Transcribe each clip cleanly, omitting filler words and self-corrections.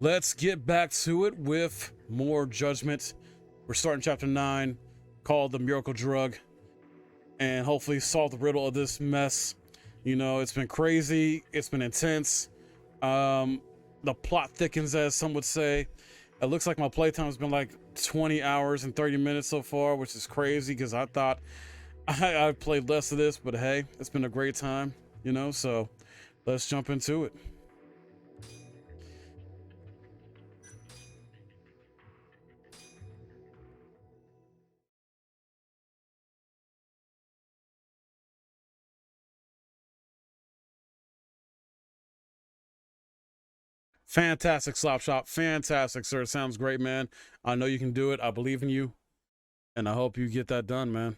Let's get back to it with more Judgment. We're starting chapter 9, called The Miracle Drug, and hopefully solve the riddle of this mess. You know, it's been crazy. It's been intense. The plot thickens, as some would say. It looks like my playtime has been like 20 hours and 30 minutes so far, which is crazy because I thought I played less of this, but hey, it's been a great time, you know, so let's jump into it. Fantastic, Slop Shop. Fantastic, sir. Sounds great, man. I know you can do it. I believe in you. And I hope you get that done, man.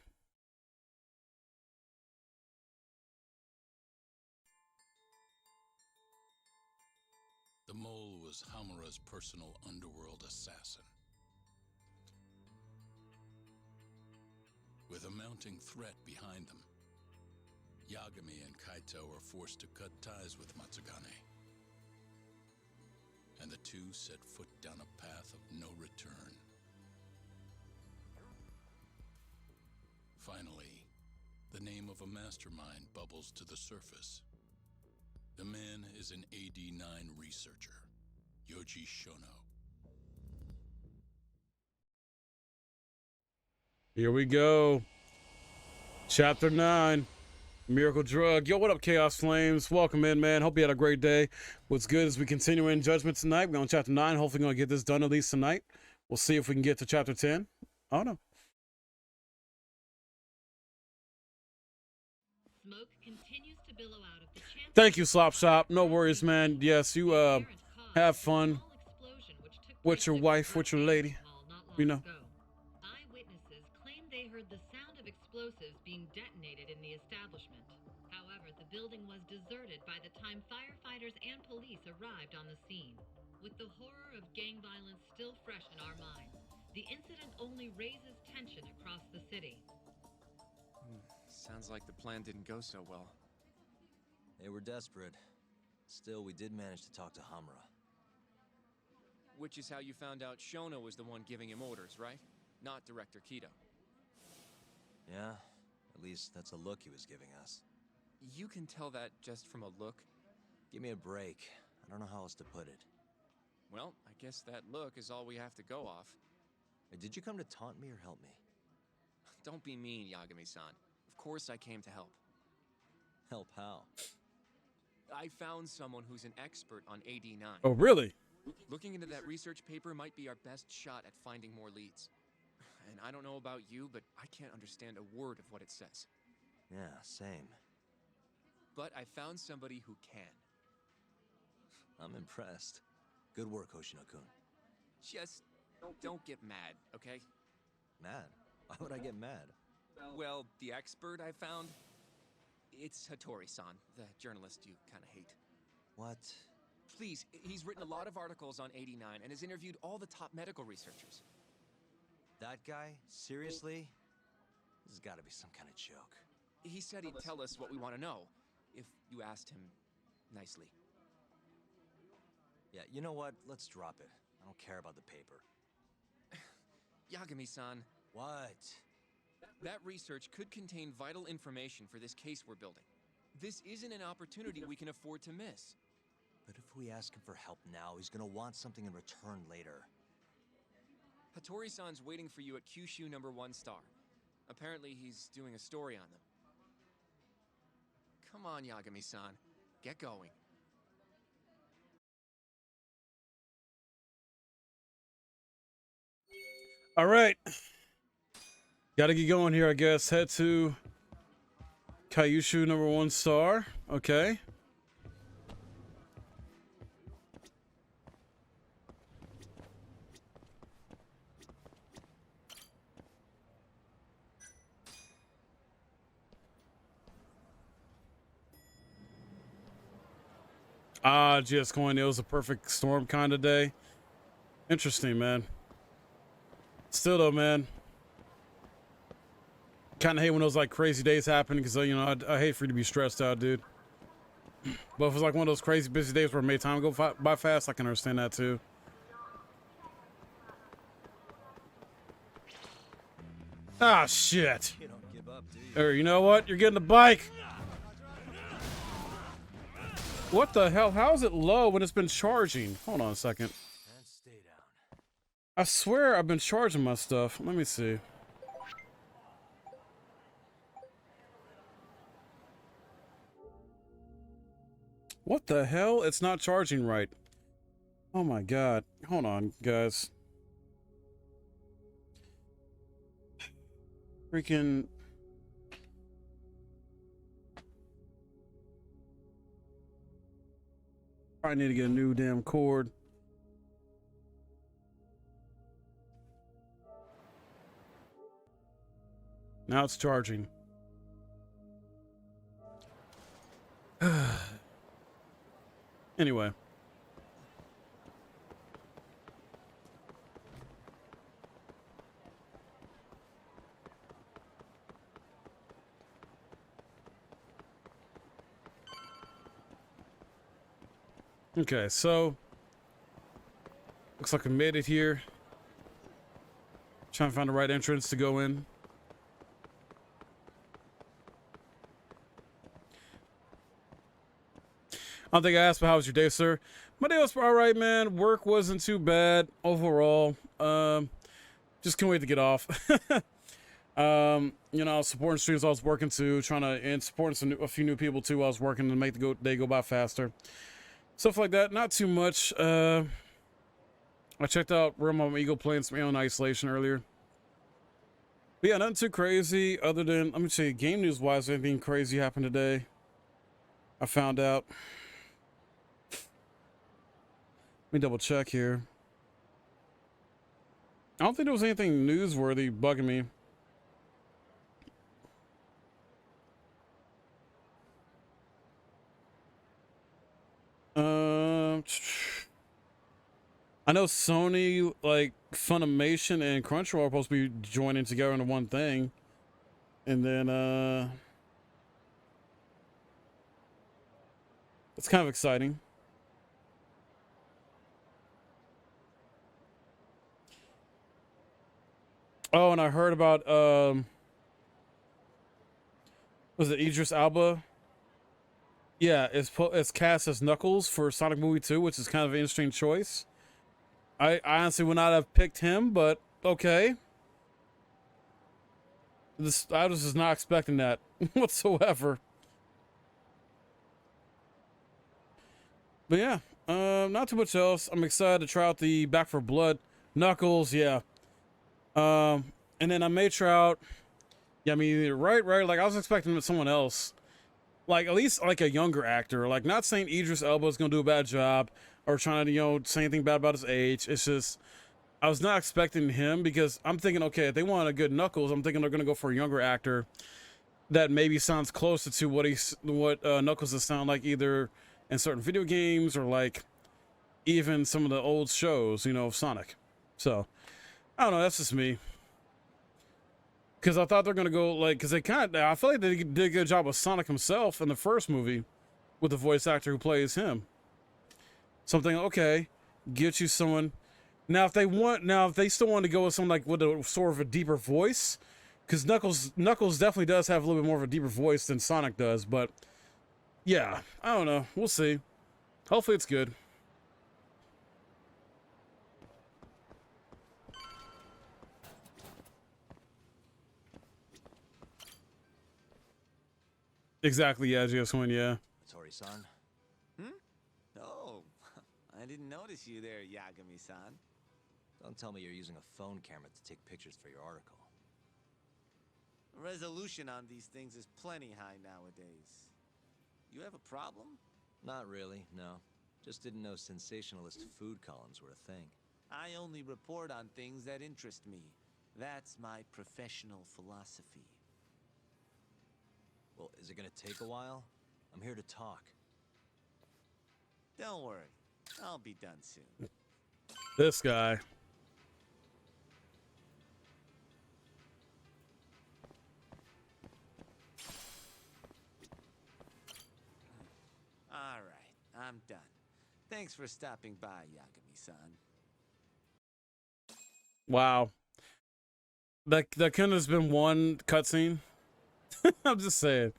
The mole was Hamura's personal underworld assassin. With a mounting threat behind them, Yagami and Kaito were forced to cut ties with Matsugane. And the two set foot down a path of no return. Finally, the name of a mastermind bubbles to the surface. The man is an AD-9 researcher, Yoji Shono. Here we go. Chapter 9. Miracle Drug. Yo, what up, Chaos Flames? Welcome in, man. Hope you had a great day. What's good is we continue in Judgment tonight. We're on chapter 9. Hopefully going to get this done at least tonight. We'll see if we can get to chapter 10. Oh, no. Smoke continues to billow out of the Thank you, Slop Shop. No worries, man. Yes, you have fun with your wife, with your lady. You know. Eyewitnesses claim they heard the sound of explosives being detonated in the establishment. However, the building was deserted by the time firefighters and police arrived on the scene. With the horror of gang violence still fresh in our minds, the incident only raises tension across the city. Sounds like the plan didn't go so well. They were desperate. Still, we did manage to talk to Hamura. Which is how you found out Shono was the one giving him orders, right? Not Director Kido. Yeah, at least that's a look he was giving us. You can tell that just from a look? Give me a break. I don't know how else to put it. Well, I guess that look is all we have to go off. Did you come to taunt me or help me? Don't be mean, Yagami-san. Of course I came to help. Help how? I found someone who's an expert on AD-9. Oh, really? Looking into that research paper might be our best shot at finding more leads. And I don't know about you, but I can't understand a word of what it says. Yeah, same. But I found somebody who can. I'm impressed. Good work, Hoshino-kun. Just don't get mad, okay? Mad? Why would I get mad? Well, the expert I found, it's Hattori-san, the journalist you kind of hate. What? Please, he's written a lot of articles on 89 and has interviewed all the top medical researchers. That guy? Seriously? This has got to be some kind of joke. He said he'd tell us what we want to know, if you asked him nicely. Yeah, you know what? Let's drop it. I don't care about the paper. Yagami-san. What? That research could contain vital information for this case we're building. This isn't an opportunity we can afford to miss. But if we ask him for help now, he's gonna want something in return later. Hattori-san's waiting for you at Kyushu #1 star. Apparently he's doing a story on them. Come on, Yagami-san. Get going. All right. Gotta get going here, I guess. Head to Kyushu #1 star. Okay. Just going. It was a perfect storm kind of day. Interesting, man. Still though, man. Kind of hate when those like crazy days happen because you know I hate for you to be stressed out, dude. But if it's like one of those crazy busy days where it made time go by fast, I can understand that too. Ah, shit. You don't give up, do you? Or you know what? You're getting the bike. What the hell? How is it low when it's been charging? Hold on a second. And stay down. I swear I've been charging my stuff. Let me see. What the hell? It's not charging right. Oh my god. Hold on, guys. Freaking... I need to get a new damn cord. Now it's charging. Anyway. Okay, so looks like I made it here. Trying to find the right entrance to go in. I don't think I asked, but how was your day, sir? My day was all right, man. Work wasn't too bad overall. Just can't wait to get off. You know, supporting streams I was working to, and supporting a few new people too. I was working to make the day go by faster. Stuff like that. Not too much. I checked out Realm of Eagle playing some Alien Isolation earlier. But yeah, nothing too crazy other than, let me tell you, game news wise, anything crazy happened today. I found out. Let me double check here. I don't think there was anything newsworthy bugging me. I know Sony, like Funimation and Crunchyroll are supposed to be joining together into one thing. And then, it's kind of exciting. Oh, and I heard about, was it Idris Elba? Yeah, it's cast as Knuckles for Sonic Movie 2, which is kind of an interesting choice. I honestly would not have picked him, but okay. I was just not expecting that whatsoever. But yeah, not too much else. I'm excited to try out the Back for Blood Knuckles, yeah. And then I may try out, yeah, I mean, right, like I was expecting someone else. Like, at least, like, a younger actor. Like, not saying Idris Elba is going to do a bad job or trying to, you know, say anything bad about his age. It's just, I was not expecting him because I'm thinking, okay, if they want a good Knuckles, I'm thinking they're going to go for a younger actor that maybe sounds closer to what Knuckles has sound like either in certain video games or, like, even some of the old shows, you know, of Sonic. So, I don't know, that's just me. Because I thought they're going to go, like, because I feel like they did a good job with Sonic himself in the first movie with the voice actor who plays him. Something, okay, get you someone. Now, if they still want to go with someone, like, with a sort of a deeper voice, because Knuckles definitely does have a little bit more of a deeper voice than Sonic does, but, yeah, I don't know. We'll see. Hopefully it's good. Exactly, yeah, GS1, yeah. Tori-san. Oh, I didn't notice you there, Yagami-san. Don't tell me you're using a phone camera to take pictures for your article. Resolution on these things is plenty high nowadays. You have a problem? Not really, no. Just didn't know sensationalist food columns were a thing. I only report on things that interest me. That's my professional philosophy. Well, is it gonna take a while? I'm here to talk. Don't worry, I'll be done soon. This guy. All right, I'm done. Thanks for stopping by, Yagami-san. Wow. That couldn't have been one cutscene. I'm just saying.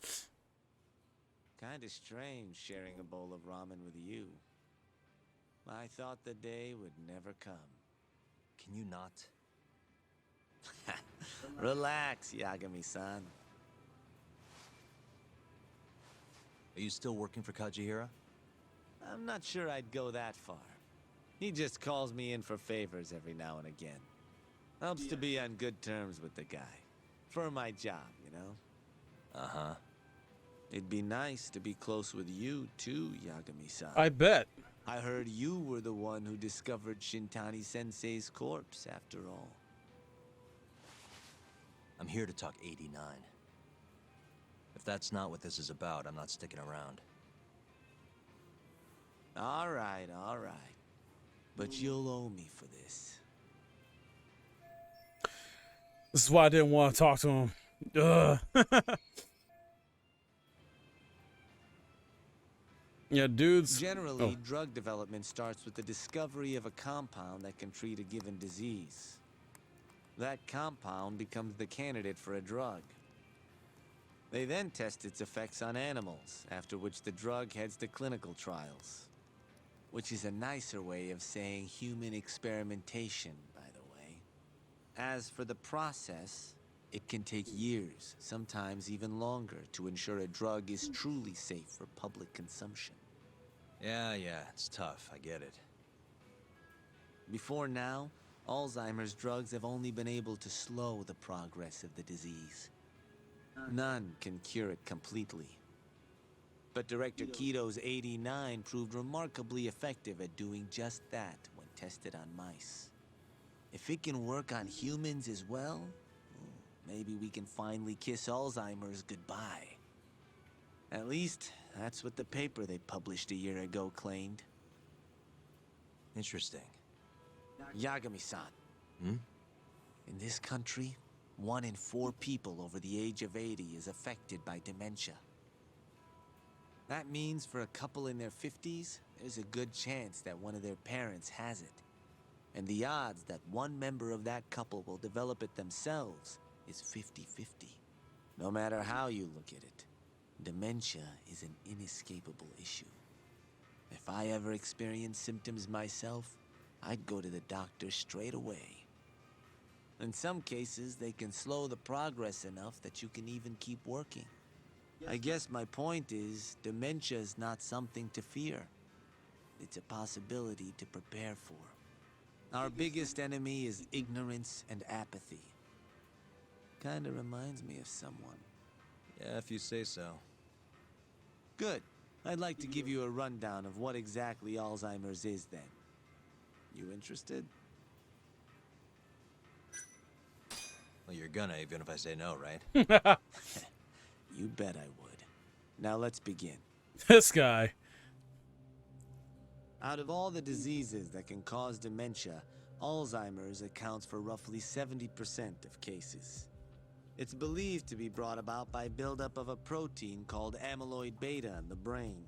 Kinda strange sharing a bowl of ramen with you. I thought the day would never come. Can you not? Relax, Yagami-san. Are you still working for Kajihira? I'm not sure I'd go that far. He just calls me in for favors every now and again. Helps to be on good terms with the guy. For my job, you know? Uh-huh. It'd be nice to be close with you, too, Yagami-san. I bet. I heard you were the one who discovered Shintani-sensei's corpse, after all. I'm here to talk 89. If that's not what this is about, I'm not sticking around. All right. But you'll owe me for this. This is why I didn't want to talk to him. Ugh. Yeah, dudes. Generally, drug development starts with the discovery of a compound that can treat a given disease. That compound becomes the candidate for a drug. They then test its effects on animals, after which the drug heads to clinical trials. Which is a nicer way of saying human experimentation, by the way. As for the process, it can take years, sometimes even longer, to ensure a drug is truly safe for public consumption. Yeah, it's tough, I get it. Before now, Alzheimer's drugs have only been able to slow the progress of the disease. None can cure it completely. But Director Kito's 89 proved remarkably effective at doing just that when tested on mice. If it can work on humans as well, maybe we can finally kiss Alzheimer's goodbye. At least, that's what the paper they published a year ago claimed. Interesting. Yagami-san. Hmm? In this country, 1 in 4 people over the age of 80 is affected by dementia. That means for a couple in their 50s, there's a good chance that one of their parents has it. And the odds that one member of that couple will develop it themselves is 50-50. No matter how you look at it, dementia is an inescapable issue. If I ever experienced symptoms myself, I'd go to the doctor straight away. In some cases, they can slow the progress enough that you can even keep working. I guess my point is, dementia is not something to fear. It's a possibility to prepare for. Our biggest enemy is ignorance and apathy. Kinda reminds me of someone. Yeah, if you say so. Good. I'd like to give you a rundown of what exactly Alzheimer's is then. You interested? Well, you're gonna, even if I say no, right? You bet I would. Now let's begin. This guy. Out of all the diseases that can cause dementia, Alzheimer's accounts for roughly 70% of cases. It's believed to be brought about by buildup of a protein called amyloid beta in the brain.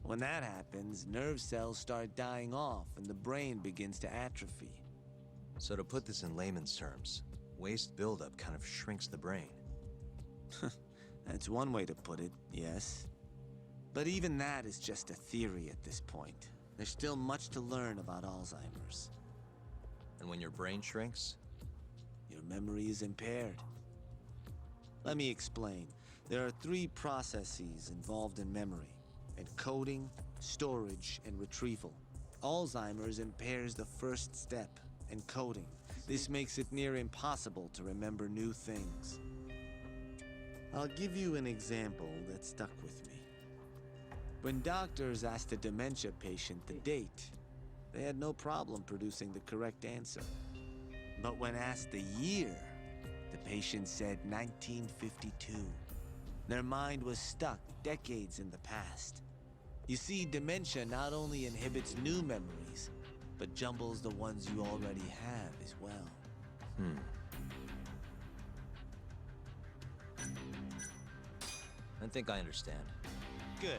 When that happens, nerve cells start dying off and the brain begins to atrophy. So to put this in layman's terms, waste buildup kind of shrinks the brain. That's one way to put it, yes. But even that is just a theory at this point. There's still much to learn about Alzheimer's. And when your brain shrinks? Your memory is impaired. Let me explain. There are 3 processes involved in memory: encoding, storage, and retrieval. Alzheimer's impairs the first step, encoding. This makes it near impossible to remember new things. I'll give you an example that stuck with me. When doctors asked a dementia patient the date, they had no problem producing the correct answer. But when asked the year, the patient said 1952. Their mind was stuck decades in the past. You see, dementia not only inhibits new memories, but jumbles the ones you already have as well. I think I understand. Good.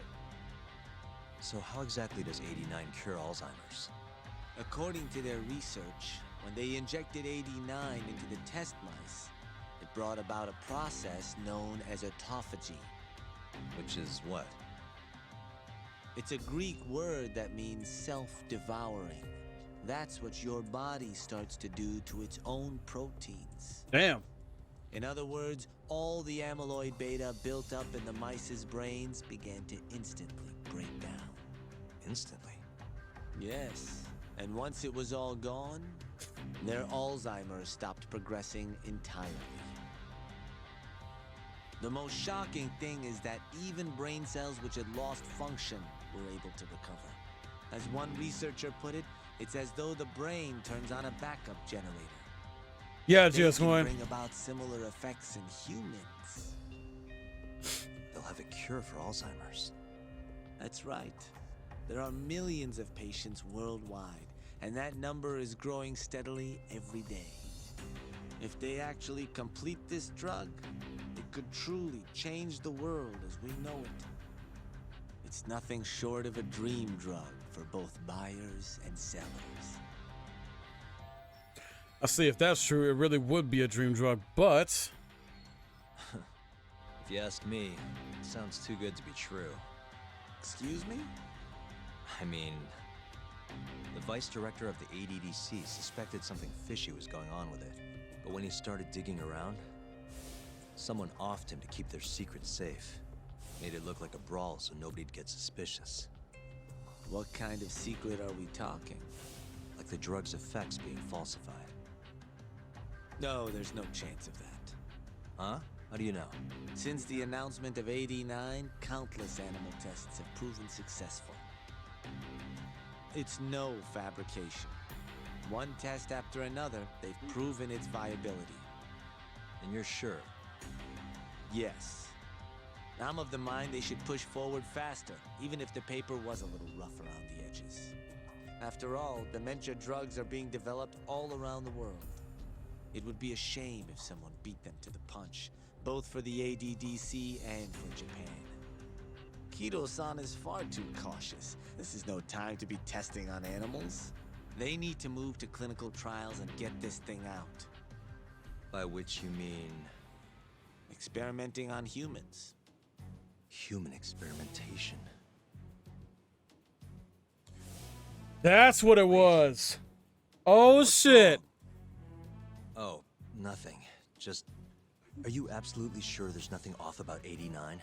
So how exactly does 89 cure Alzheimer's? According to their research, When they injected 89 into the test mice, it brought about a process known as autophagy. Which is what? It's a Greek word that means self-devouring. That's what your body starts to do to its own proteins. Damn. In other words, all the amyloid beta built up in the mice's brains began to instantly break down. Instantly? Yes, and once it was all gone, their Alzheimer stopped progressing entirely. The most shocking thing is that even brain cells which had lost function were able to recover. As one researcher put it, it's as though the brain turns on a backup generator. Yeah, They just can one. bring about similar effects in humans. They'll have a cure for Alzheimer's. That's right. There are millions of patients worldwide, and that number is growing steadily every day. If they actually complete this drug, it could truly change the world as we know it. It's nothing short of a dream drug for both buyers and sellers. I see, if that's true, it really would be a dream drug, but If you ask me, it sounds too good to be true. Excuse me? I mean, the vice director of the ADDC suspected something fishy was going on with it. But when he started digging around, someone offed him to keep their secret safe. Made it look like a brawl so nobody'd get suspicious. What kind of secret are we talking? Like the drug's effects being falsified. No, there's no chance of that. Huh? How do you know? Since the announcement of 89, countless animal tests have proven successful. It's no fabrication. One test after another, they've proven its viability. And you're sure? Yes. I'm of the mind they should push forward faster, even if the paper was a little rough around the edges. After all, dementia drugs are being developed all around the world. It would be a shame if someone beat them to the punch, both for the ADDC and for Japan. Kido-san is far too cautious. This is no time to be testing on animals. They need to move to clinical trials and get this thing out. By which you mean Experimenting on humans. human experimentation. that's what it was. Oh shit. Oh, nothing. Just, are you absolutely sure there's nothing off about 89?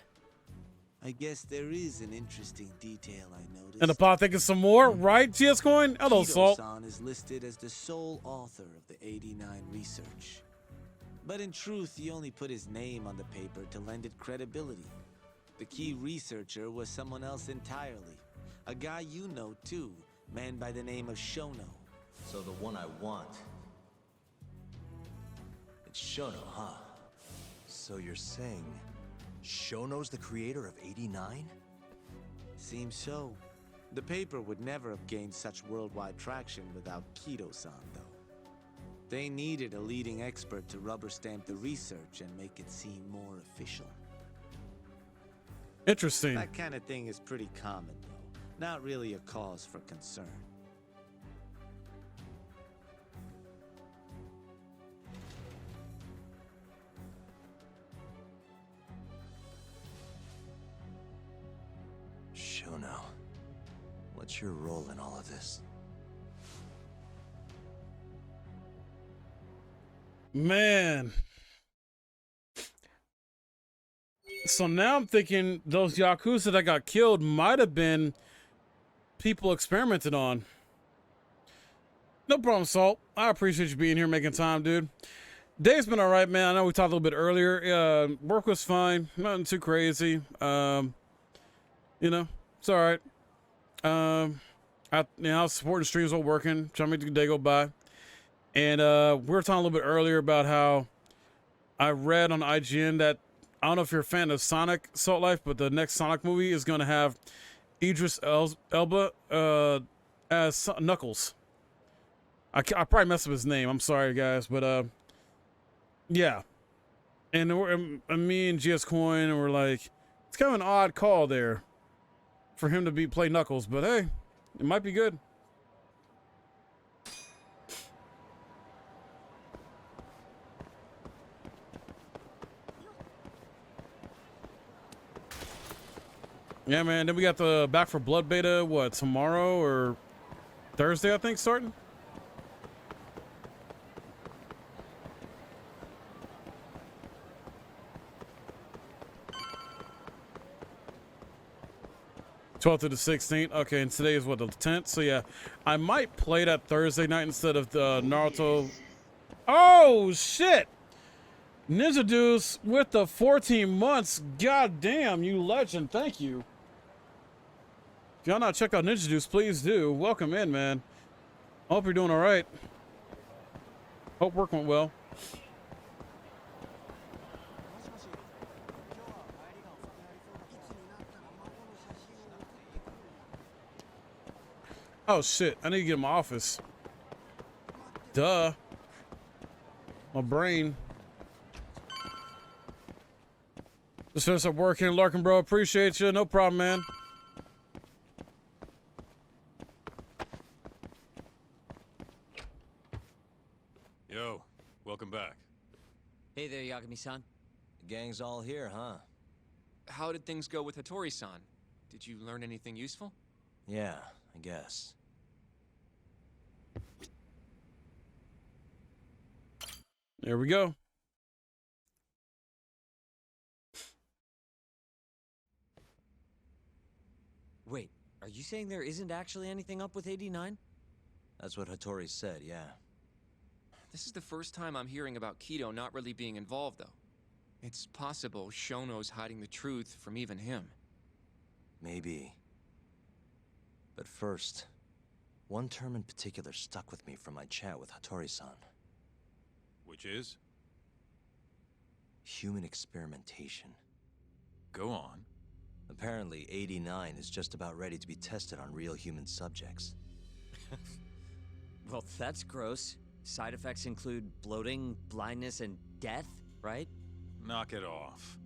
I guess there is an interesting detail I noticed. And the pot thinking some more, right? GS Coin? Hello, Salt. Kido-san is listed as the sole author of the 89 research. But in truth, he only put his name on the paper to lend it credibility. The key researcher was someone else entirely. A guy you know too, man by the name of Shono. So the one I want. It's Shono, huh? So you're saying Shono's the creator of 89? Seems so. The paper would never have gained such worldwide traction without Kido-san, though. They needed a leading expert to rubber stamp the research and make it seem more official. Interesting. That kind of thing is pretty common, though. Not really a cause for concern. Shono, what's your role in all of this? Man. So now I'm thinking those Yakuza that got killed might have been people experimented on. No problem, Salt. I appreciate you being here, making time, dude. Day's been all right, man. I know we talked a little bit earlier. Work was fine. Nothing too crazy. You know, it's all right. I was supporting streams while working, trying to make the day go by. And we were talking a little bit earlier about how I read on IGN that, I don't know if you're a fan of Sonic Salt Life, but the next Sonic movie is going to have Idris Elba as Knuckles. I probably messed up his name. I'm sorry, guys. But yeah. And me and GS Coin were like, it's kind of an odd call there for him to play Knuckles. But hey, it might be good. Yeah, man. Then we got the Back for Blood beta, what, tomorrow or Thursday, I think, starting? '12th to the 16th. Okay, and today is what, the 10th? So yeah, I might play that Thursday night instead of the Naruto. Oh shit! Ninja Deuce with the 14 months. God damn, you legend. Thank you. If y'all not check out Ninja Deuce, please do. Welcome in, man. Hope you're doing all right. Hope work went well. Oh shit, I need to get in my office. Duh. My brain. Just finished up working, Larkin, bro. Appreciate you. No problem, man. Yo, welcome back. Hey there, Yagami-san. The gang's all here, huh? How did things go with Hattori-san? Did you learn anything useful? Yeah, I guess. There we go. Wait, are you saying there isn't actually anything up with 89? That's what Hattori said, yeah. This is the first time I'm hearing about Kido not really being involved, though. It's possible Shono's hiding the truth from even him. Maybe. But first, one term in particular stuck with me from my chat with Hattori-san. Which is? Human experimentation. Go on. Apparently, 89 is just about ready to be tested on real human subjects. Well, that's gross. Side effects include bloating, blindness, and death, right? Knock it off.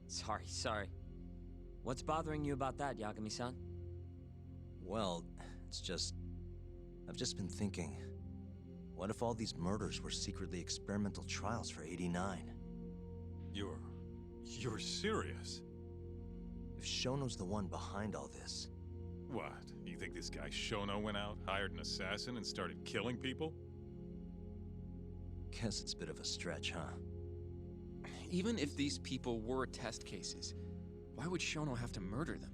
Sorry. What's bothering you about that, Yagami-san? Well, I've just been thinking, what if all these murders were secretly experimental trials for 89? You're serious? If Shono's the one behind all this... What? You think this guy Shono went out, hired an assassin, and started killing people? Guess it's a bit of a stretch, huh? Even if these people were test cases, why would Shono have to murder them?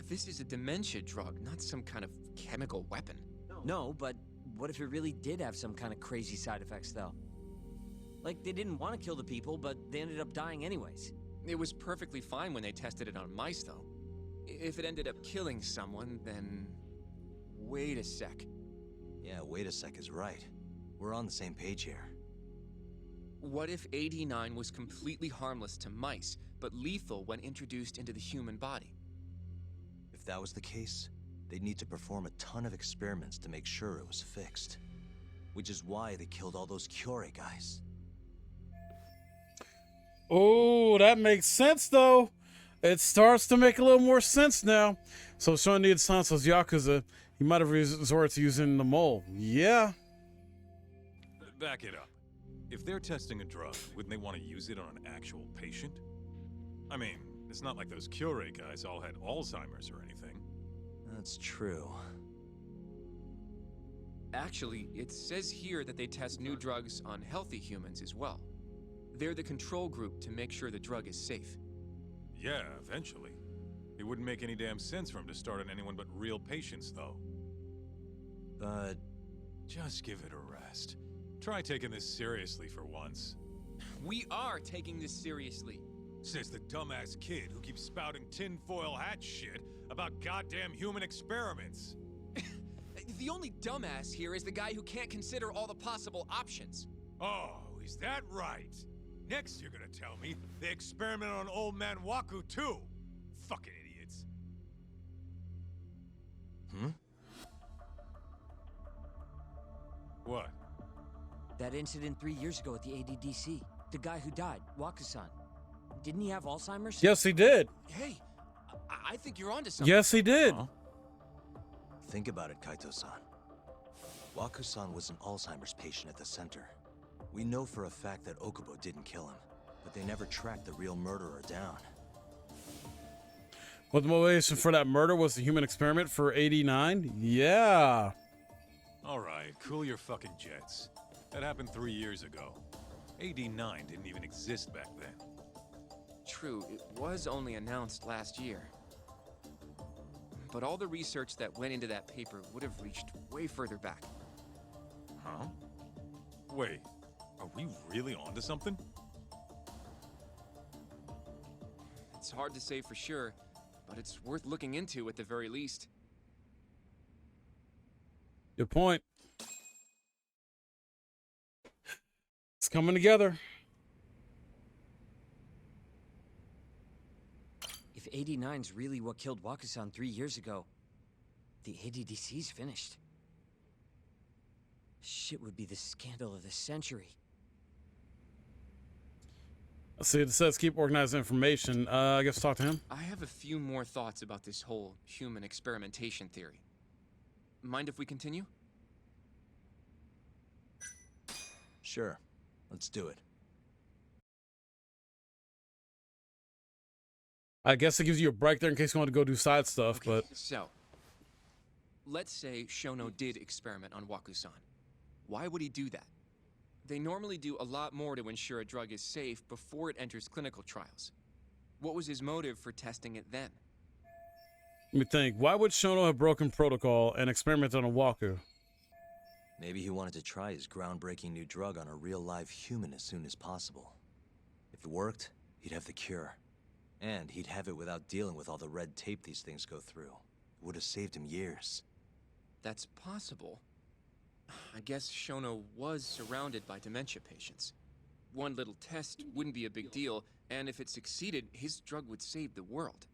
This is a dementia drug, not some kind of chemical weapon. No, but what if it really did have some kind of crazy side effects, though? Like, they didn't want to kill the people, but they ended up dying anyways. It was perfectly fine when they tested it on mice, though. If it ended up killing someone, then... Wait a sec. Yeah, wait a sec is right. We're on the same page here. What if 89 was completely harmless to mice, but lethal when introduced into the human body? If that was the case, they'd need to perform a ton of experiments to make sure it was fixed. Which is why they killed all those Kyorei guys. Oh, that makes sense, though. It starts to make a little more sense now. So Sean needs Sansa's Yakuza. He might have resorted to using the mole. Yeah. Back it up. If they're testing a drug, wouldn't they want to use it on an actual patient? I mean, it's not like those Kyorei guys all had Alzheimer's or anything. That's true. Actually, it says here that they test new drugs on healthy humans as well. They're the control group to make sure the drug is safe. Yeah, eventually. It wouldn't make any damn sense for him to start on anyone but real patients, though. But... just give it a rest. Try taking this seriously for once. We are taking this seriously. Says the dumbass kid who keeps spouting tinfoil hat shit about goddamn human experiments. The only dumbass here is the guy who can't consider all the possible options. Oh, is that right? Next you're gonna tell me they experiment on old man Waku too. Fucking idiots. What? That incident 3 years ago at the ADDC. The guy who died, Waku-San. Didn't he have Alzheimer's? Yes, he did. Hey, I think you're onto something. Yes, he did. Huh? think about it, Kaito-san. Waku-san was an Alzheimer's patient at the center. We know for a fact that Okubo didn't kill him, but they never tracked the real murderer down. What the motivation for that murder was the human experiment for 89? Yeah. Alright, cool your fucking jets. That happened 3 years ago. AD9 didn't even exist back then. True, it was only announced last year. But all the research that went into that paper would have reached way further back. Huh? Wait, are we really onto something? It's hard to say for sure, but it's worth looking into at the very least. Good point. It's coming together. If 89's really what killed Waku-San 3 years ago, the ADDC's finished. Shit would be the scandal of the century. Let's see, it says keep organizing information. I guess talk to him. I have a few more thoughts about this whole human experimentation theory. Mind if we continue? Sure. Let's do it. I guess it gives you a break there in case you want to go do side stuff, but So, let's say Shono did experiment on Waku-San. Why would he do that? They normally do a lot more to ensure a drug is safe before it enters clinical trials. What was his motive for testing it then? let me think. Why would Shono have broken protocol and experimented on Waku? Maybe he wanted to try his groundbreaking new drug on a real live human as soon as possible. If it worked, he'd have the cure. And he'd have it without dealing with all the red tape these things go through. It would have saved him years. That's possible. I guess Shono was surrounded by dementia patients. One little test wouldn't be a big deal, and if it succeeded, his drug would save the world.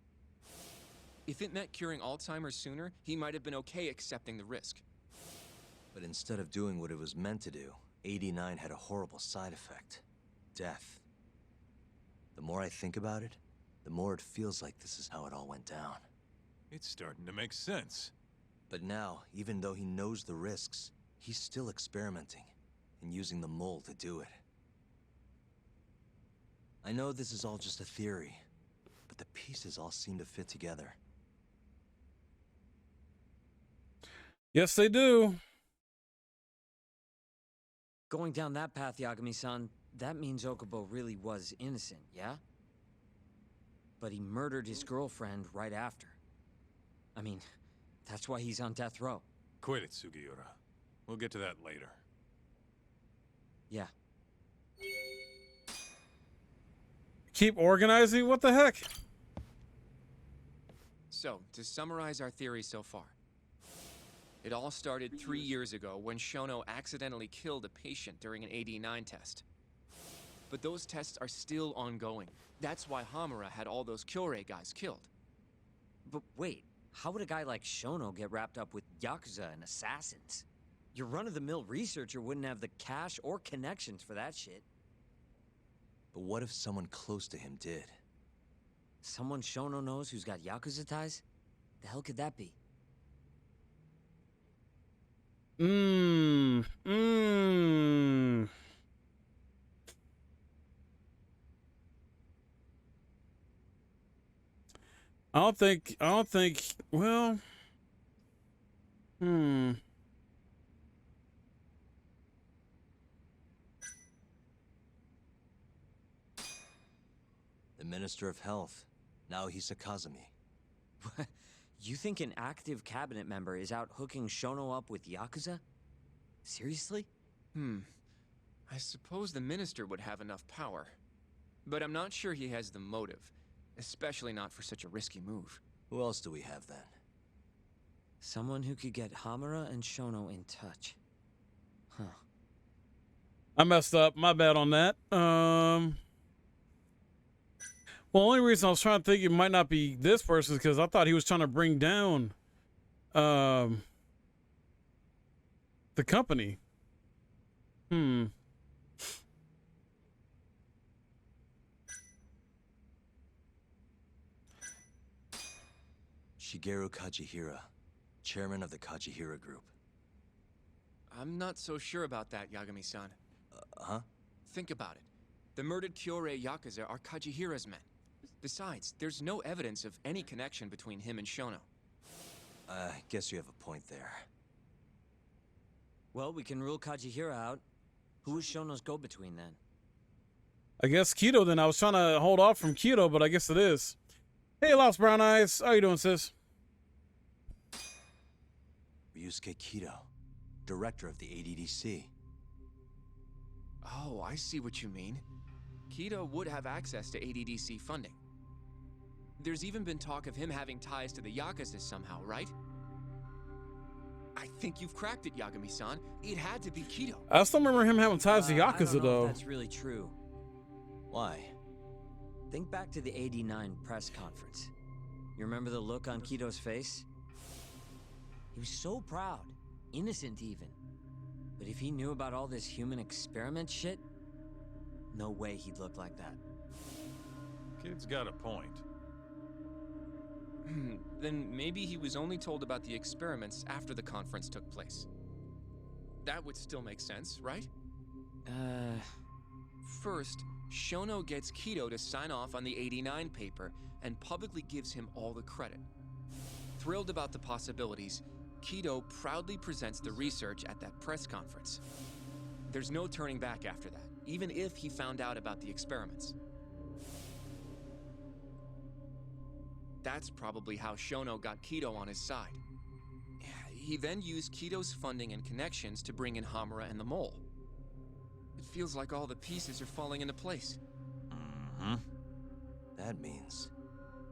If it meant curing Alzheimer's sooner, he might have been okay accepting the risk. But instead of doing what it was meant to do, 89 had a horrible side effect. Death. The more I think about it, the more it feels like this is how it all went down. It's starting to make sense. But now, even though he knows the risks, he's still experimenting and using the mole to do it. I know this is all just a theory, but the pieces all seem to fit together. Yes, they do. Going down that path, Yagami-san, that means Okubo really was innocent, yeah? But he murdered his girlfriend right after. I mean, that's why he's on death row. Quit it, Sugiura. We'll get to that later. Yeah. Keep organizing? What the heck? So, to summarize our theory so far. It all started 3 years ago when Shono accidentally killed a patient during an AD9 test. But those tests are still ongoing. That's why Hamura had all those Kyorei guys killed. But wait, how would a guy like Shono get wrapped up with Yakuza and assassins? Your run-of-the-mill researcher wouldn't have the cash or connections for that shit. But what if someone close to him did? Someone Shono knows who's got Yakuza ties? The hell could that be? I don't think, well, The Minister of Health. Now he's Sakazumi. You think an active cabinet member is out hooking Shono up with Yakuza? Seriously? I suppose the minister would have enough power. But I'm not sure he has the motive. Especially not for such a risky move. Who else do we have then? Someone who could get Hamura and Shono in touch. Huh. I messed up. My bad on that. Well, the only reason I was trying to think it might not be this person is because I thought he was trying to bring down the company. Shigeru Kajihira, chairman of the Kajihira Group. I'm not so sure about that, Yagami-san. Huh? Think about it. The murdered Kyorei Yakuza are Kajihira's men. Besides, there's no evidence of any connection between him and Shono. I guess you have a point there. Well, we can rule Kajihira out. Who was Shono's go-between then? I guess Keto then. I was trying to hold off from Keto, but I guess it is. Hey, Lost Brown Eyes. How you doing, sis? Ryusuke Kido, director of the ADDC. Oh, I see what you mean. Kido would have access to ADDC funding. There's even been talk of him having ties to the Yakuza somehow, right? I think you've cracked it, Yagami-san. It had to be Kido. I still remember him having ties to I don't Yakuza, know though. if that's really true. Why? Think back to the 89 press conference. You remember the look on Kido's face? He was so proud, innocent even. But if he knew about all this human experiment shit, no way he'd look like that. Kid's got a point. Then maybe he was only told about the experiments after the conference took place. That would still make sense, right? First, Shono gets Kido to sign off on the 89 paper and publicly gives him all the credit. Thrilled about the possibilities, Kido proudly presents the research at that press conference. There's no turning back after that, even if he found out about the experiments. That's probably how Shono got Kido on his side. He then used Kido's funding and connections to bring in Hamura and the Mole. It feels like all the pieces are falling into place. Mm-hmm. That means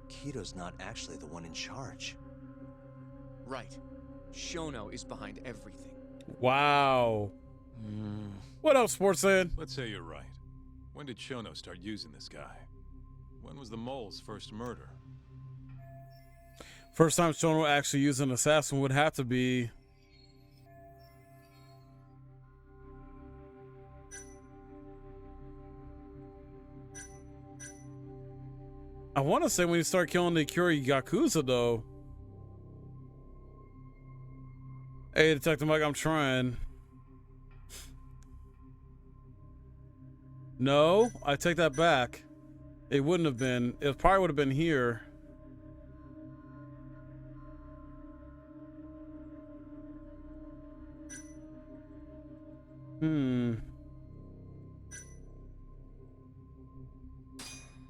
Kido's not actually the one in charge. Right. Shono is behind everything. Wow. What else, Sports Ed? Let's say you're right. When did Shono start using this guy? When was the mole's first murder? First time Shono actually used an assassin would have to be... I want to say when he started killing the Kuri Yakuza, though. Hey, Detective Mike, I'm trying. No, I take that back. It wouldn't have been. It probably would have been here.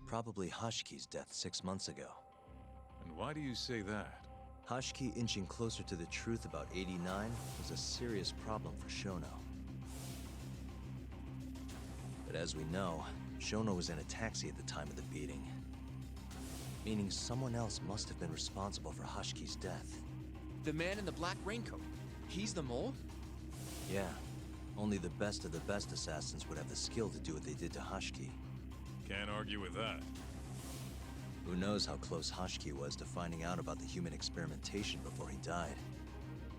Probably Hashki's death 6 months ago. And why do you say that? Hashki inching closer to the truth about 89 was a serious problem for Shono. But as we know, Shono was in a taxi at the time of the beating. Meaning someone else must have been responsible for Hashki's death. The man in the black raincoat. He's the mole? Yeah. Only the best of the best assassins would have the skill to do what they did to Hashki. Can't argue with that. Who knows how close Hashki was to finding out about the human experimentation before he died.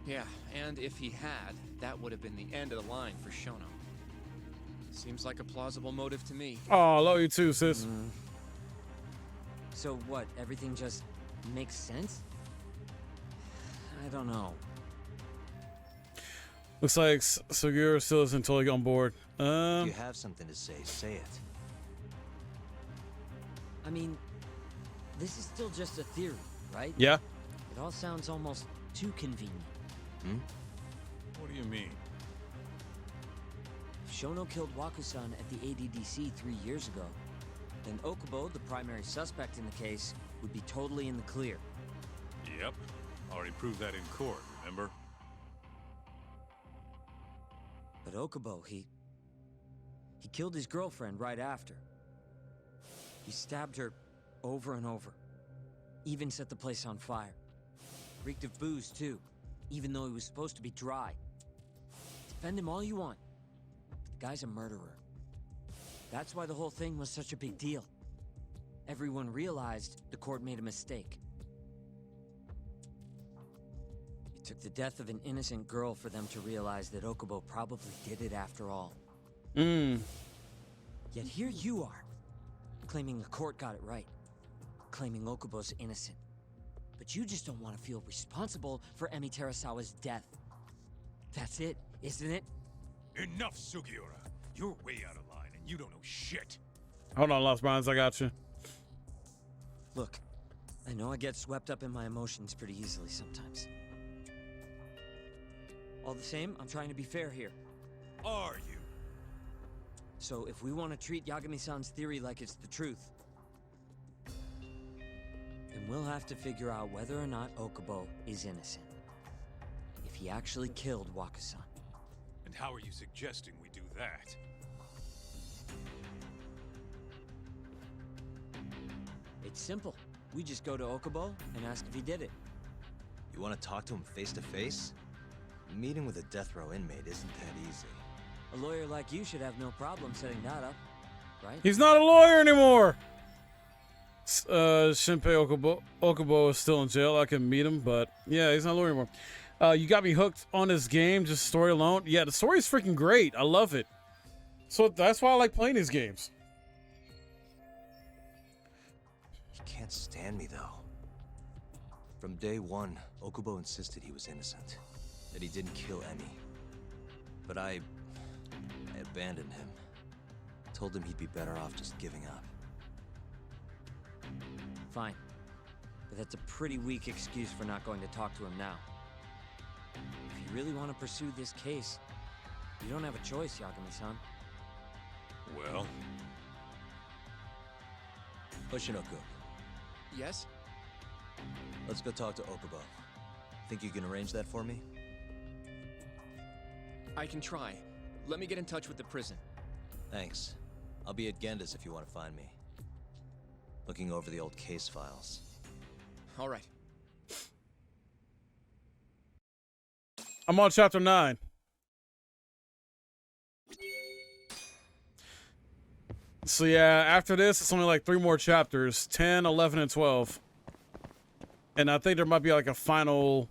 Yeah, and if he had, that would have been the end of the line for Shono. Seems like a plausible motive to me. Oh, love you too, sis. So what, everything just makes sense? I don't know. Looks like Sugiura still isn't totally on board. If you have something to say it. I mean, this is still just a theory, right? Yeah. It all sounds almost too convenient. What do you mean? If Shono killed Waku-San at the ADDC 3 years ago, then Okubo, the primary suspect in the case, would be totally in the clear. Yep. Already proved that in court, remember? But Okubo, he killed his girlfriend right after. He stabbed her over and over. Even set the place on fire. Reeked of booze, too, even though he was supposed to be dry. Defend him all you want, but the guy's a murderer. That's why the whole thing was such a big deal. Everyone realized the court made a mistake. It took the death of an innocent girl for them to realize that Okubo probably did it after all. Yet here you are, claiming the court got it right. Claiming Okubo's innocent. But you just don't want to feel responsible for Emi Terasawa's death. That's it, isn't it? Enough, Sugiura. You're way out of line and you don't know shit. Hold on, Lost Bronze, I got you. Look, I know I get swept up in my emotions pretty easily sometimes. All the same, I'm trying to be fair here. Are you? So if we want to treat Yagami-san's theory like it's the truth, then we'll have to figure out whether or not Okubo is innocent. If he actually killed Waku-san. And how are you suggesting we do that? It's simple. We just go to Okubo and ask if he did it. You want to talk to him face to face? Meeting with a death row inmate isn't that easy. A lawyer like you should have no problem setting that up, right? He's not a lawyer anymore. Shinpei Okubo is still in jail. I can meet him, but yeah, he's not a lawyer anymore. You got me hooked on this game, just story alone. Yeah, the story's freaking great. I love it. So that's why I like playing these games. He can't stand me, though. From day one, Okubo insisted he was innocent, that he didn't kill Emi. But I abandoned him. Told him he'd be better off just giving up. Fine. But that's a pretty weak excuse for not going to talk to him now. If you really want to pursue this case, you don't have a choice, Yagami-san. Well, Hoshino-kun, Yes? let's go talk to Okubo. Think you can arrange that for me? I can try. Let me get in touch with the prison. Thanks. I'll be at Genda's if you want to find me. Looking over the old case files. All right. I'm on chapter 9. So yeah, after this, it's only like 3 more chapters, 10, 11, and 12. And I think there might be like a final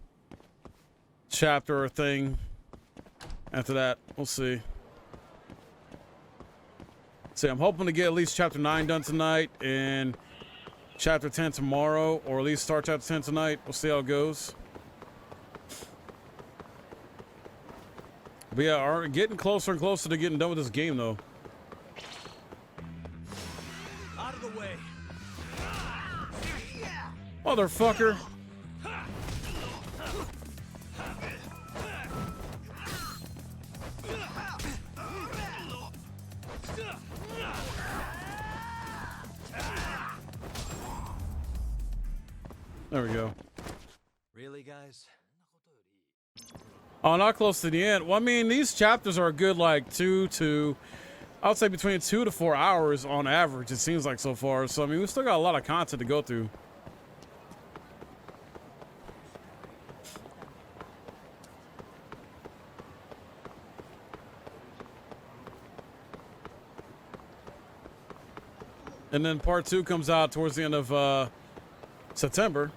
chapter or thing after that. We'll see. See, I'm hoping to get at least chapter 9 done tonight and chapter 10 tomorrow, or at least start chapter 10 tonight. We'll see how it goes. But yeah, are getting closer and closer to getting done with this game, though. Out of the way. Motherfucker. There we go. Really, guys? Oh, not close to the end. Well, I mean, these chapters are a good, like, I would say between 2 to 4 hours on average, it seems like so far. So, I mean, we still got a lot of content to go through. And then part 2 comes out towards the end of September.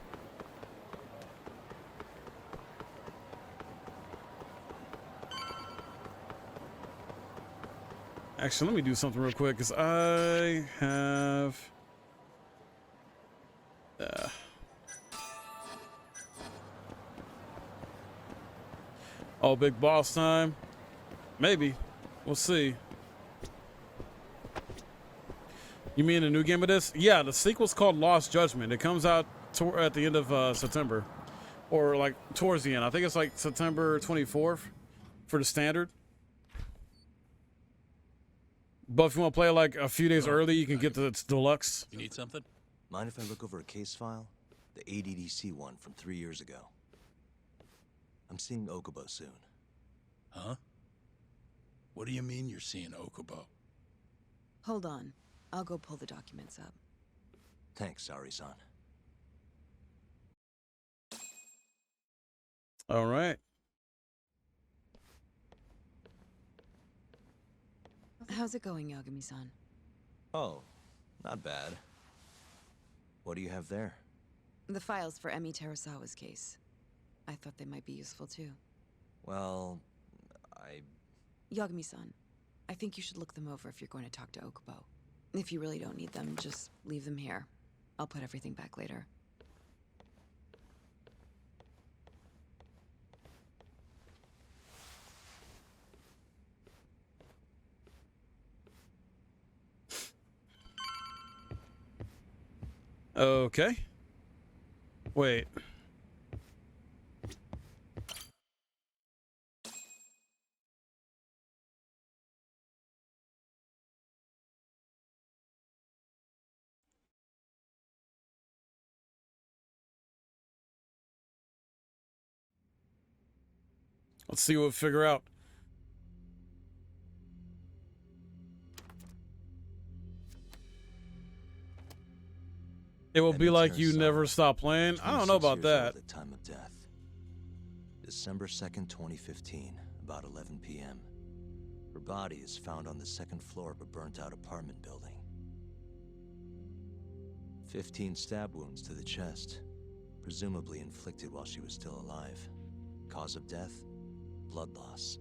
Actually, let me do something real quick, because I have... Oh, big boss time? Maybe. We'll see. You mean a new game of this? Yeah, the sequel's called Lost Judgment. It comes out at the end of September. Or, like, towards the end. I think it's, like, September 24th for the standard. But if you want to play like a few days early, you can get the deluxe. You need something? Mind if I look over a case file? The ADDC one from 3 years ago. I'm seeing Okubo soon. Huh? What do you mean you're seeing Okubo? Hold on. I'll go pull the documents up. Thanks, Ari-san. All right. How's it going, Yagami-san? Oh, not bad. What do you have there? The files for Emi Terasawa's case. I thought they might be useful too. Well, Yagami-san, I think you should look them over if you're going to talk to Okubo. If you really don't need them, just leave them here. I'll put everything back later. Okay. Wait. Let's see what we figure out. It will be like you never stop playing. I don't know about that. At time of death. December 2nd, 2015, about 11 p.m. Her body is found on the second floor of a burnt-out apartment building. 15 stab wounds to the chest, presumably inflicted while she was still alive. Cause of death? Blood loss.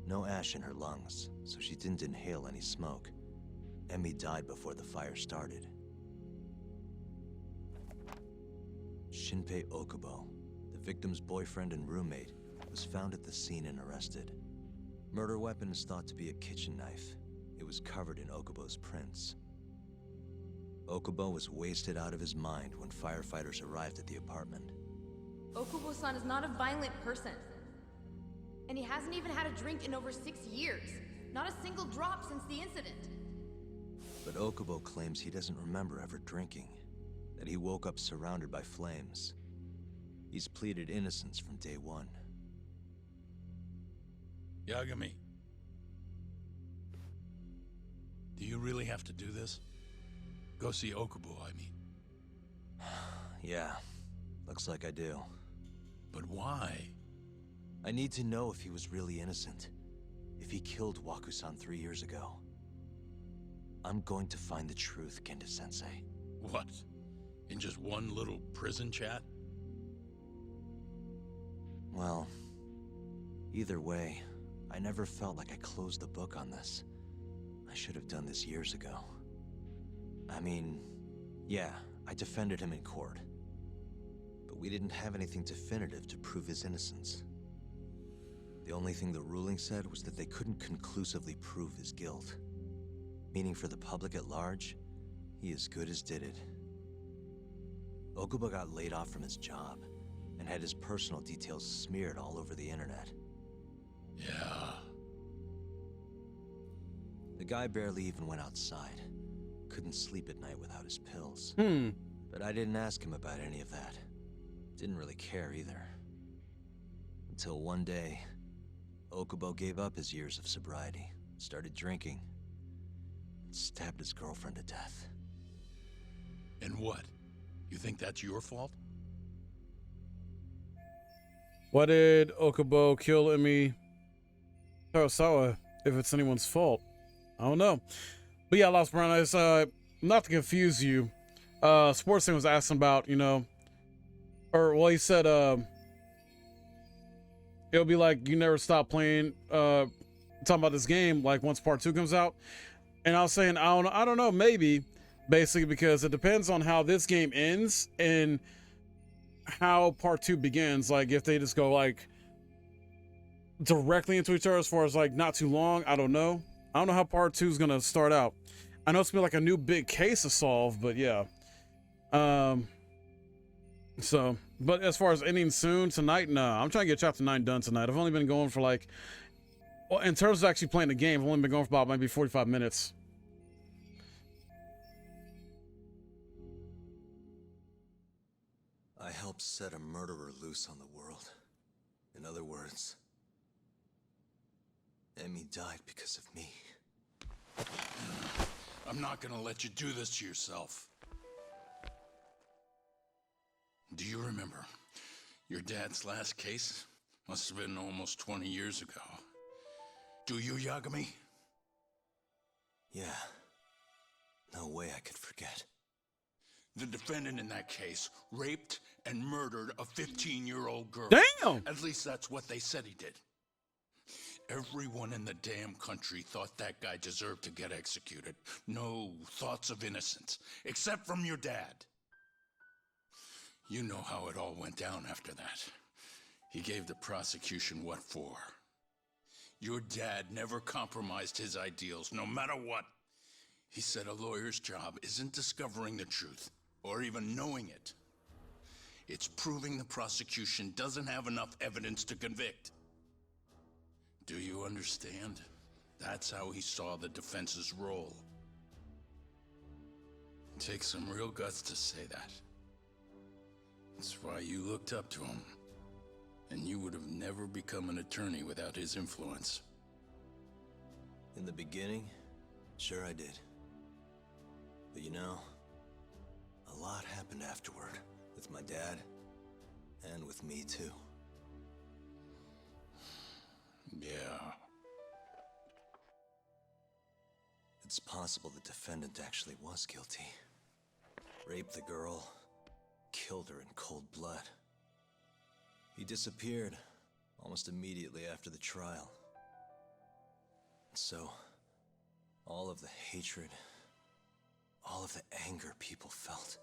No ash in her lungs, so she didn't inhale any smoke. Emmy died before the fire started. Shinpei Okubo, the victim's boyfriend and roommate, was found at the scene and arrested. Murder weapon is thought to be a kitchen knife. It was covered in Okubo's prints. Okubo was wasted out of his mind when firefighters arrived at the apartment. Okubo-san is not a violent person. And he hasn't even had a drink in over 6 years. Not a single drop since the incident. But Okubo claims he doesn't remember ever drinking, that he woke up surrounded by flames. He's pleaded innocence from day one. Yagami. Do you really have to do this? Go see Okubo, I mean. Yeah, looks like I do. But why? I need to know if he was really innocent. If he killed Waku-San 3 years ago. I'm going to find the truth, Kendo-sensei. What? In just one little prison chat? Well, either way, I never felt like I closed the book on this. I should have done this years ago. I mean, yeah, I defended him in court. But we didn't have anything definitive to prove his innocence. The only thing the ruling said was that they couldn't conclusively prove his guilt. Meaning for the public at large, he as good as did it. Okubo got laid off from his job, and had his personal details smeared all over the internet. Yeah. The guy barely even went outside. Couldn't sleep at night without his pills. But I didn't ask him about any of that. Didn't really care either. Until one day, Okubo gave up his years of sobriety, started drinking, and stabbed his girlfriend to death. And what? You think that's your fault? Why did Okubo kill Emi Tarasawa if it's anyone's fault? I don't know. But yeah, Los Brown, not to confuse you, Sports Thing was asking about, you know, or well, he said it'll be like you never stop playing, talking about this game, like once part 2 comes out. And I was saying, I don't know, maybe, basically, because it depends on how this game ends and how part 2 begins. Like if they just go like directly into each other as far as like not too long, I don't know. I don't know how part 2 is gonna start out. I know it's gonna be like a new big case to solve, but yeah. So, but as far as ending soon tonight, nah. I'm trying to get chapter 9 done tonight. I've only been going for like, well, in terms of actually playing the game, I've only been going for about maybe 45 minutes. I helped set a murderer loose on the world. In other words, Emmy died because of me. I'm not gonna let you do this to yourself. Do you remember your dad's last case? Must have been almost 20 years ago. Do you, Yagami? Yeah. No way I could forget. The defendant in that case raped and murdered a 15-year-old girl. Damn! At least that's what they said he did. Everyone in the damn country thought that guy deserved to get executed. No thoughts of innocence, except from your dad. You know how it all went down after that. He gave the prosecution what for. Your dad never compromised his ideals, no matter what. He said a lawyer's job isn't discovering the truth, or even knowing it. It's proving the prosecution doesn't have enough evidence to convict. Do you understand? That's how he saw the defense's role. It takes some real guts to say that. That's why you looked up to him. And you would have never become an attorney without his influence. In the beginning, sure I did. But you know, a lot happened afterward, with my dad, and with me too. Yeah. It's possible the defendant actually was guilty. Raped the girl, killed her in cold blood. He disappeared almost immediately after the trial. So, all of the hatred, all of the anger people felt,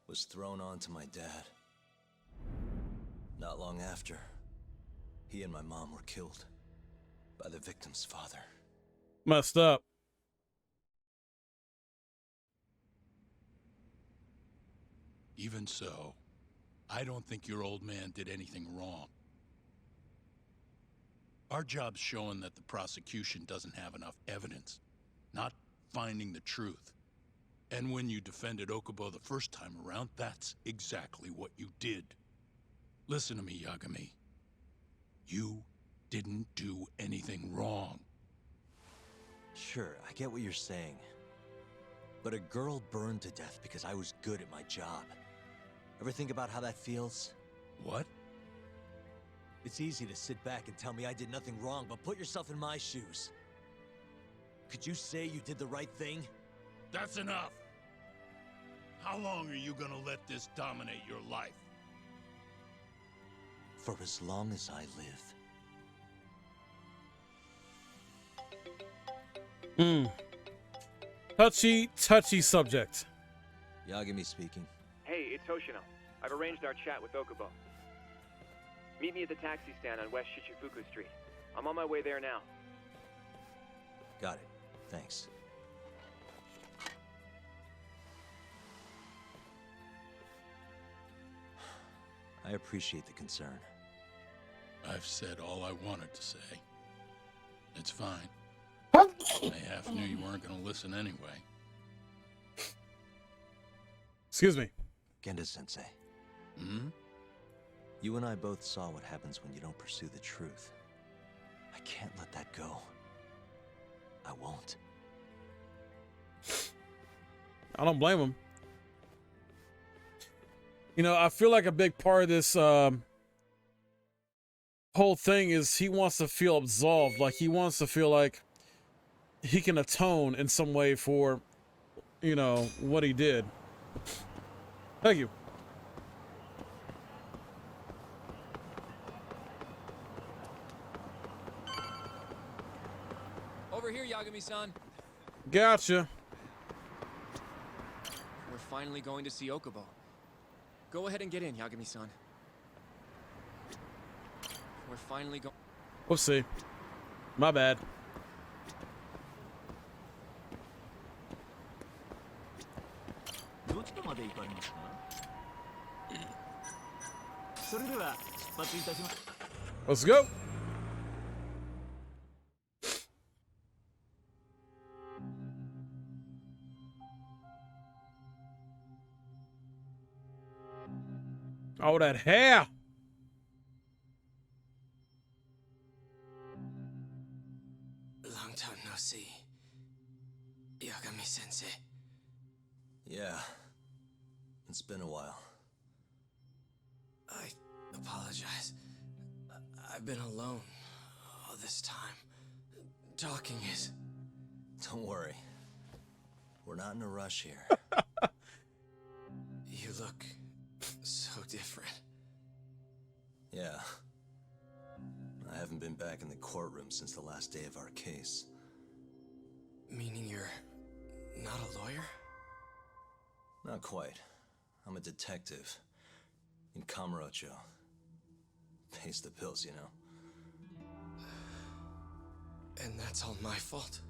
was thrown onto my dad. Not long after, he and my mom were killed by the victim's father. Messed up. Even so, I don't think your old man did anything wrong. Our job's showing that the prosecution doesn't have enough evidence, not finding the truth. And when you defended Okubo the first time around, that's exactly what you did. Listen to me, Yagami. You didn't do anything wrong. Sure, I get what you're saying. But a girl burned to death because I was good at my job. Ever think about how that feels? What? It's easy to sit back and tell me I did nothing wrong, but put yourself in my shoes. Could you say you did the right thing? That's enough! How long are you gonna let this dominate your life? For as long as I live. Touchy subject. Yagami speaking. Hey, it's Hoshino. I've arranged our chat with Okubo. Meet me at the taxi stand on West Shichifuku Street. I'm on my way there now. Got it. Thanks. I appreciate the concern. I've said all I wanted to say. It's fine. I half knew you weren't gonna listen anyway. Excuse me. Genda-sensei. Hmm? You and I both saw what happens when you don't pursue the truth. I can't let that go. I won't. I don't blame him. You know, I feel like a big part of this whole thing is he wants to feel absolved. Like, he wants to feel like he can atone in some way for, you know, what he did. Thank you. Over here, Yagami-san. Gotcha. We're finally going to see Okubo. Go ahead and get in, Yagami-san. We're finally going... Whoopsie. My bad. Let's go. Oh, that hair. Long time no see. Yagami-sensei. Yeah. It's been a while. I apologize. I've been alone all this time. Talking is... Don't worry. We're not in a rush here. You look so different. Yeah. I haven't been back in the courtroom since the last day of our case. Meaning you're not a lawyer? Not quite. I'm a detective. In Kamurocho. Pays the bills, you know. And that's all my fault?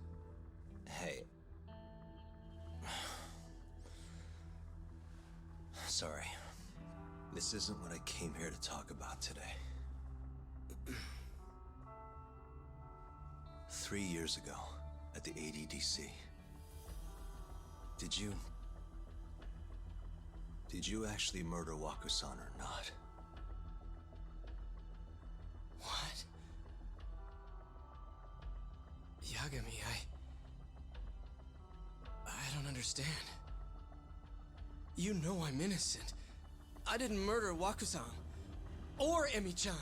Hey, Sorry. This isn't what I came here to talk about today. 3 years ago, at the ADDC, did you actually murder Waku-San or not? What? Yagami, I don't understand. You know I'm innocent. I didn't murder Waku-san. Or Emi-chan.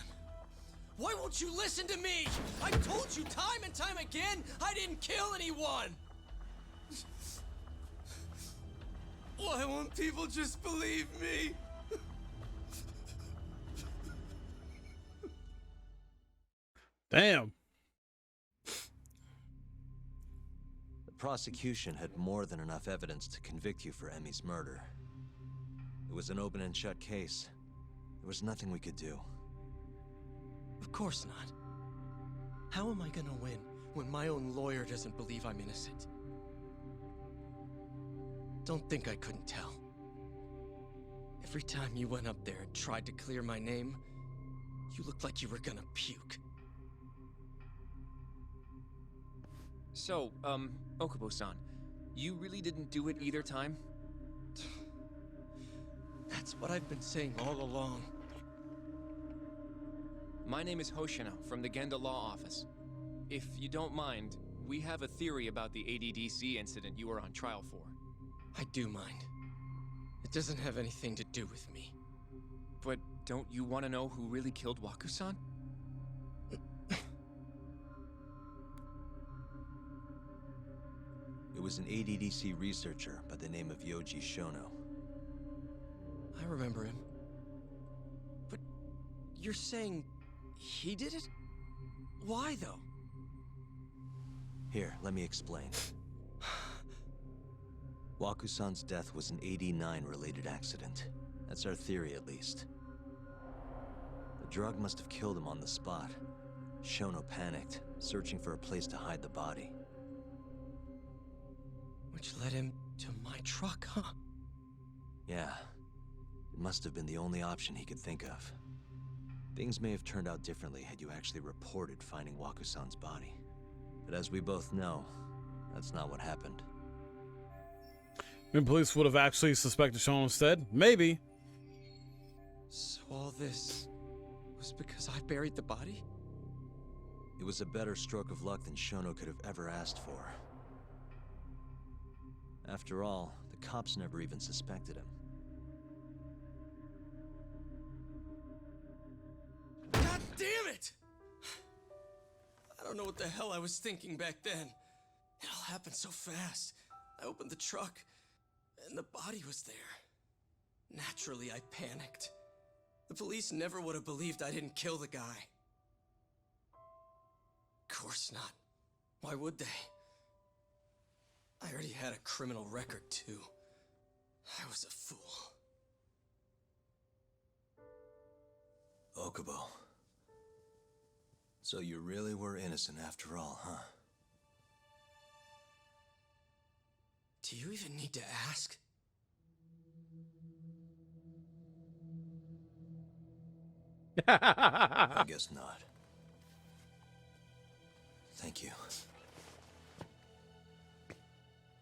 Why won't you listen to me? I've told you time and time again, I didn't kill anyone! Why won't people just believe me? Damn. The prosecution had more than enough evidence to convict you for Emi's murder. It was an open and shut case. There was nothing we could do. Of course not. How am I gonna win when my own lawyer doesn't believe I'm innocent? Don't think I couldn't tell. Every time you went up there and tried to clear my name, you looked like you were gonna puke. So, Okubo-san, you really didn't do it either time? That's what I've been saying all along. My name is Hoshino from the Genda Law Office. If you don't mind, we have a theory about the ADDC incident you were on trial for. I do mind. It doesn't have anything to do with me. But don't you want to know who really killed Waku-san? It was an ADDC researcher by the name of Yoji Shono. I remember him. But you're saying he did it? Why, though? Here, let me explain. Waku-san's death was an 89 related accident. That's our theory, at least. The drug must have killed him on the spot. Shono panicked, searching for a place to hide the body. Which led him to my truck, huh? Yeah. It must have been the only option he could think of. Things may have turned out differently had you actually reported finding Waku-san's body. But as we both know, that's not what happened. Maybe police would have actually suspected Sean instead. Maybe. So all this was because I buried the body? It was a better stroke of luck than Shono could have ever asked for. After all, the cops never even suspected him. God damn it! I don't know what the hell I was thinking back then. It all happened so fast. I opened the truck, and the body was there. Naturally, I panicked. The police never would have believed I didn't kill the guy. Of course not. Why would they? I already had a criminal record, too. I was a fool. Okubo. So you really were innocent after all, huh? Do you even need to ask? I guess not. Thank you.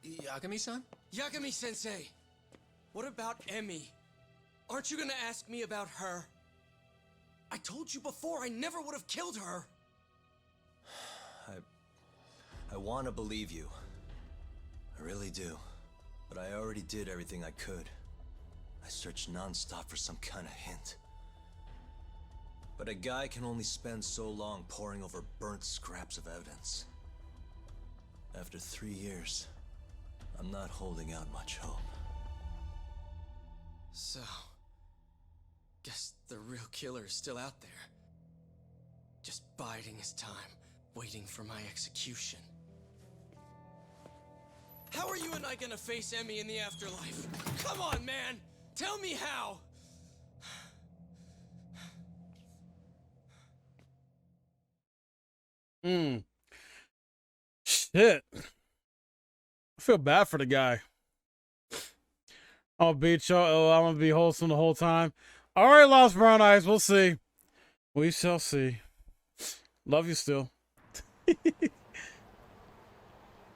Yagami-san? Yagami-sensei! What about Emi? Aren't you gonna ask me about her? I told you before I never would have killed her! I want to believe you. I really do. But I already did everything I could. I searched non-stop for some kind of hint. But a guy can only spend so long poring over burnt scraps of evidence. After 3 years, I'm not holding out much hope. So... guess the real killer is still out there. Just biding his time, waiting for my execution. How are you and I gonna face Emi in the afterlife? Come on, man! Tell me how! Shit. I feel bad for the guy. I'll beat y'all. Oh, I'm gonna be wholesome the whole time. All right, Lost Brown Eyes. We'll see. We shall see. Love you still.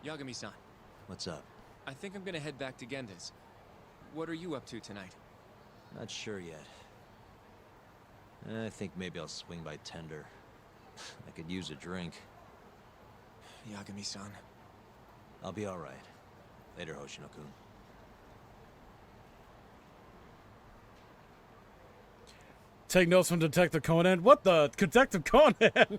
Yagami-san, What's up? I think I'm gonna head back to Genda's. What are you up to tonight? Not sure yet. I think maybe I'll swing by Tender. I could use a drink. Yagami-san. I'll be all right. Later, Hoshino-kun. Take notes from Detective Conan. What the? Detective Conan?